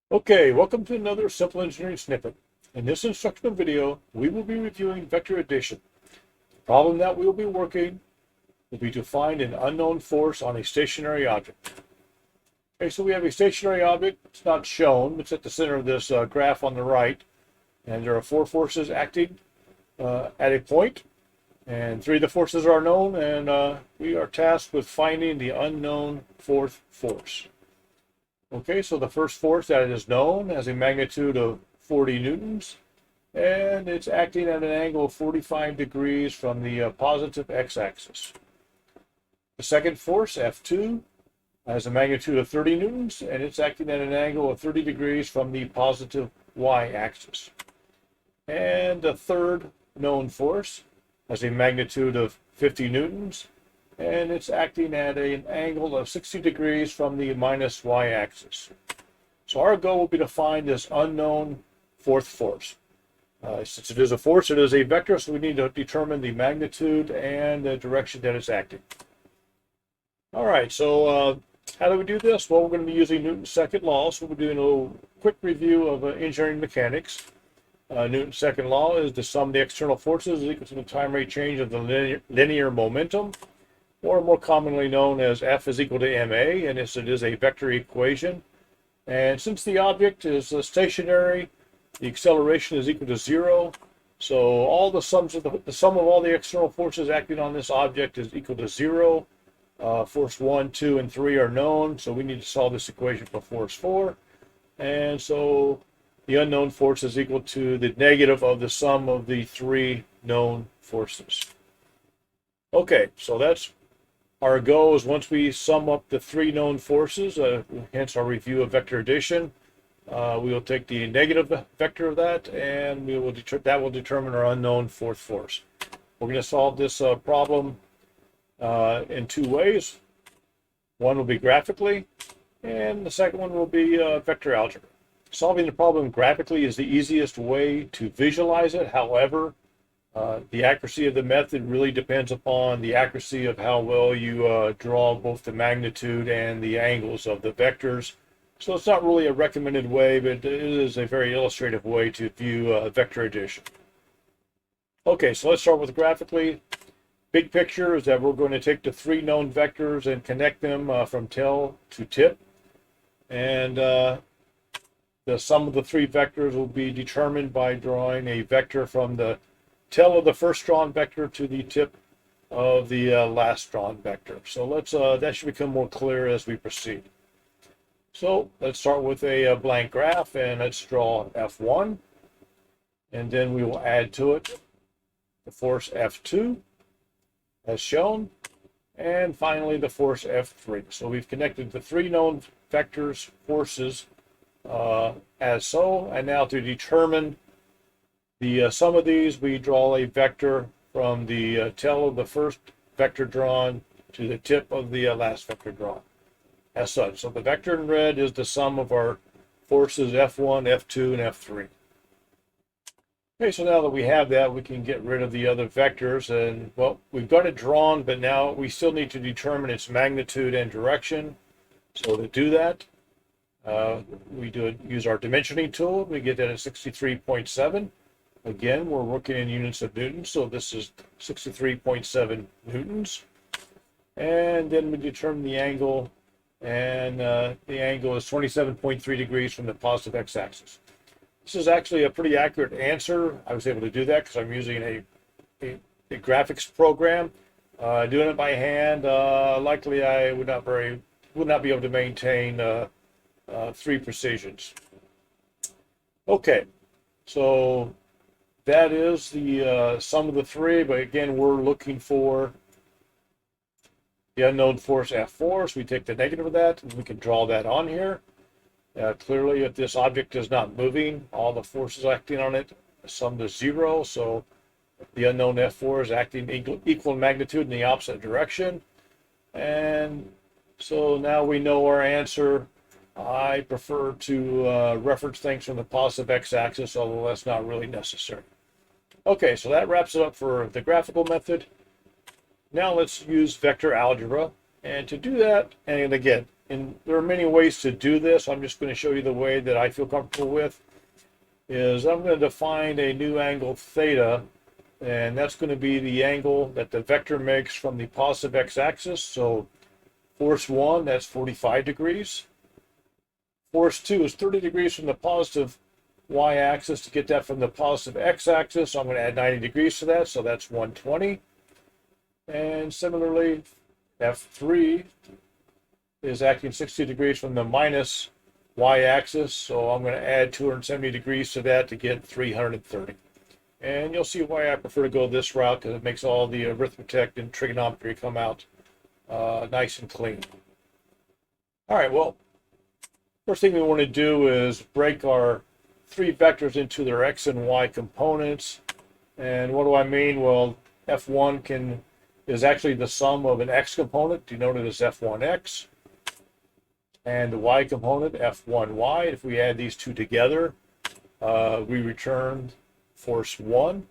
Okay, welcome to another simple engineering snippet. In this instructional video, we will be reviewing vector addition. The problem that we will be working will be to find an unknown force on a stationary object. Okay, so we have a stationary object. It's not shown. It's at the center of this graph on the right. And there are four forces acting at a point. And three of the forces are known, and we are tasked with finding the unknown fourth force. Okay, so the first force that is known has a magnitude of 40 newtons, and it's acting at an angle of 45 degrees from the positive x-axis. The second force, F2, has a magnitude of 30 newtons, and it's acting at an angle of 30 degrees from the positive y-axis. And the third known force has a magnitude of 50 newtons, and it's acting at an angle of 60 degrees from the minus y-axis. So our goal will be to find this unknown fourth force. Since it is a force, it is a vector, so we need to determine the magnitude and the direction that it's acting. All right, so how do we do this? Well, we're going to be using Newton's second law, so we're doing a little quick review of engineering mechanics. Newton's second law is the sum of the external forces is equal to the time rate change of the linear momentum, or more commonly known as F is equal to ma, and it is a vector equation. And since the object is stationary, the acceleration is equal to 0. So all the sum of all the external forces acting on this object is equal to 0. Force 1, 2, and 3 are known, so we need to solve this equation for force 4. And so the unknown force is equal to the negative of the sum of the three known forces. Okay, so that's our goal. Is once we sum up the three known forces, hence our review of vector addition, we will take the negative vector of that, and that will determine our unknown fourth force. We're going to solve this problem in two ways. One will be graphically, and the second one will be vector algebra. Solving the problem graphically is the easiest way to visualize it. However, the accuracy of the method really depends upon the accuracy of how well you draw both the magnitude and the angles of the vectors. So it's not really a recommended way, but it is a very illustrative way to view vector addition. Okay, so let's start with graphically. Big picture is that we're going to take the three known vectors and connect them from tail to tip. And the sum of the three vectors will be determined by drawing a vector from the tail of the first drawn vector to the tip of the last drawn vector. So let's that should become more clear as we proceed. So let's start with a blank graph, and let's draw F1, and then we will add to it the force F2 as shown, and finally the force F3. So we've connected the three known vectors forces as so, and now to determine the sum of these, we draw a vector from the tail of the first vector drawn to the tip of the last vector drawn, as such. So the vector in red is the sum of our forces F1, F2, and F3. Okay, so now that we have that, we can get rid of the other vectors, and well, we've got it drawn, but now we still need to determine its magnitude and direction. So to do that, we use our dimensioning tool. We get that at 63.7. Again, we're working in units of newtons, so this is 63.7 newtons. And then we determine the angle, and the angle is 27.3 degrees from the positive x-axis. This is actually a pretty accurate answer. I was able to do that because I'm using a graphics program. Doing it by hand, likely I would not be able to maintain three precisions. Okay, so that is the sum of the three, but again, we're looking for the unknown force F4, so we take the negative of that, and we can draw that on here. Clearly, if this object is not moving, all the forces acting on it sum to 0, so the unknown F4 is acting equal magnitude in the opposite direction. And so now we know our answer. I prefer to reference things from the positive x-axis, although that's not really necessary. Okay, so that wraps it up for the graphical method. Now let's use vector algebra. And to do that, and again, and there are many ways to do this. I'm just going to show you the way that I feel comfortable with. Is I'm going to define a new angle theta, and that's going to be the angle that the vector makes from the positive x-axis. So force 1, that's 45 degrees. Force 2 is 30 degrees from the positive y-axis. To get that from the positive x-axis, so I'm going to add 90 degrees to that, so that's 120. And similarly, F3 is acting 60 degrees from the minus y-axis, so I'm going to add 270 degrees to that to get 330. And you'll see why I prefer to go this route, because it makes all the arithmetic and trigonometry come out nice and clean. All right, well, first thing we want to do is break our three vectors into their x and y components. And what do I mean? Well, F1 is actually the sum of an x component, denoted as F1x, and the y component, F1y. If we add these two together, we return force 1.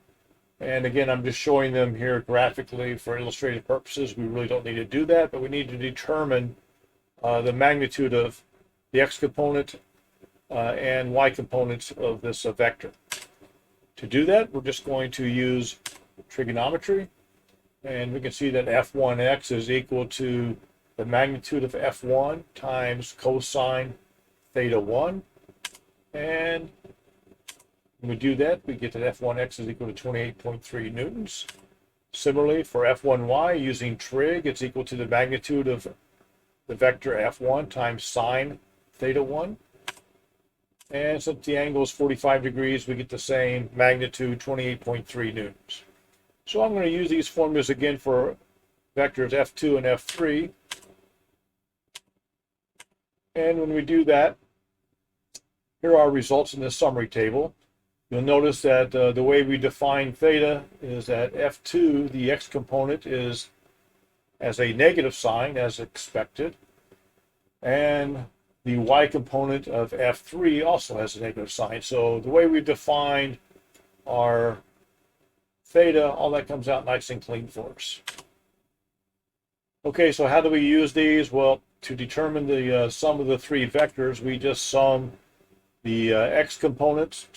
And again, I'm just showing them here graphically for illustrative purposes. We really don't need to do that, but we need to determine the magnitude of the x component and y components of this vector. To do that, we're just going to use trigonometry, and we can see that F1x is equal to the magnitude of F1 times cosine theta 1. And when we do that, we get that F1x is equal to 28.3 newtons. Similarly, for F1y, using trig, it's equal to the magnitude of the vector F1 times sine theta 1. And since the angle is 45 degrees, we get the same magnitude, 28.3 newtons. So I'm going to use these formulas again for vectors F2 and F3. And when we do that, here are our results in this summary table. You'll notice that the way we define theta is that F2, the x component, is as a negative sign, as expected. And the y component of F3 also has a negative sign. So the way we defined our theta, all that comes out nice and clean for us. Okay, so how do we use these? Well, to determine the sum of the three vectors, we just sum the x components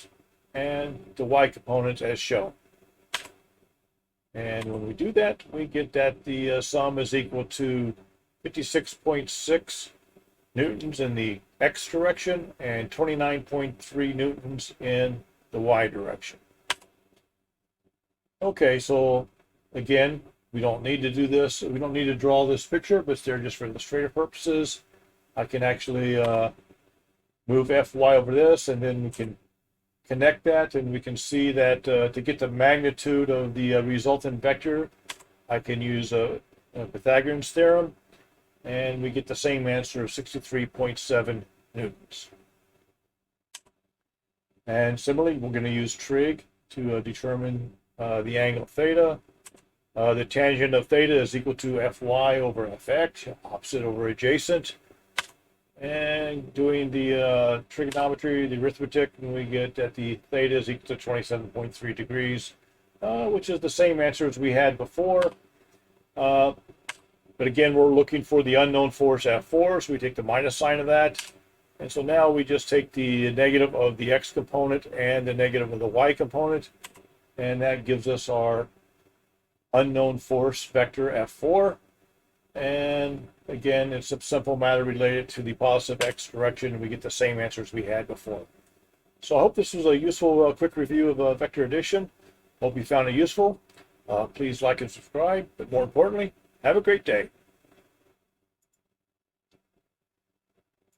and the y components as shown. And when we do that, we get that the sum is equal to 56.6 newtons in the x direction and 29.3 newtons in the y direction. Okay, so again, we don't need to do this. We don't need to draw this picture, but it's there just for illustrative purposes. I can actually move Fy over this, and then we can connect that, and we can see that to get the magnitude of the resultant vector, I can use a Pythagorean's theorem, and we get the same answer of 63.7 newtons. And similarly, we're going to use trig to determine the angle theta. The tangent of theta is equal to Fy over Fx, opposite over adjacent. And doing the trigonometry, the arithmetic, we get that the theta is equal to 27.3 degrees, which is the same answer as we had before. But again, we're looking for the unknown force F4, so we take the minus sign of that. And so now we just take the negative of the x component and the negative of the y component, and that gives us our unknown force vector F4. And again, it's a simple matter related to the positive x direction, and we get the same answers we had before. So I hope this was a useful quick review of vector addition. Hope you found it useful. Please like and subscribe, but more importantly, have a great day.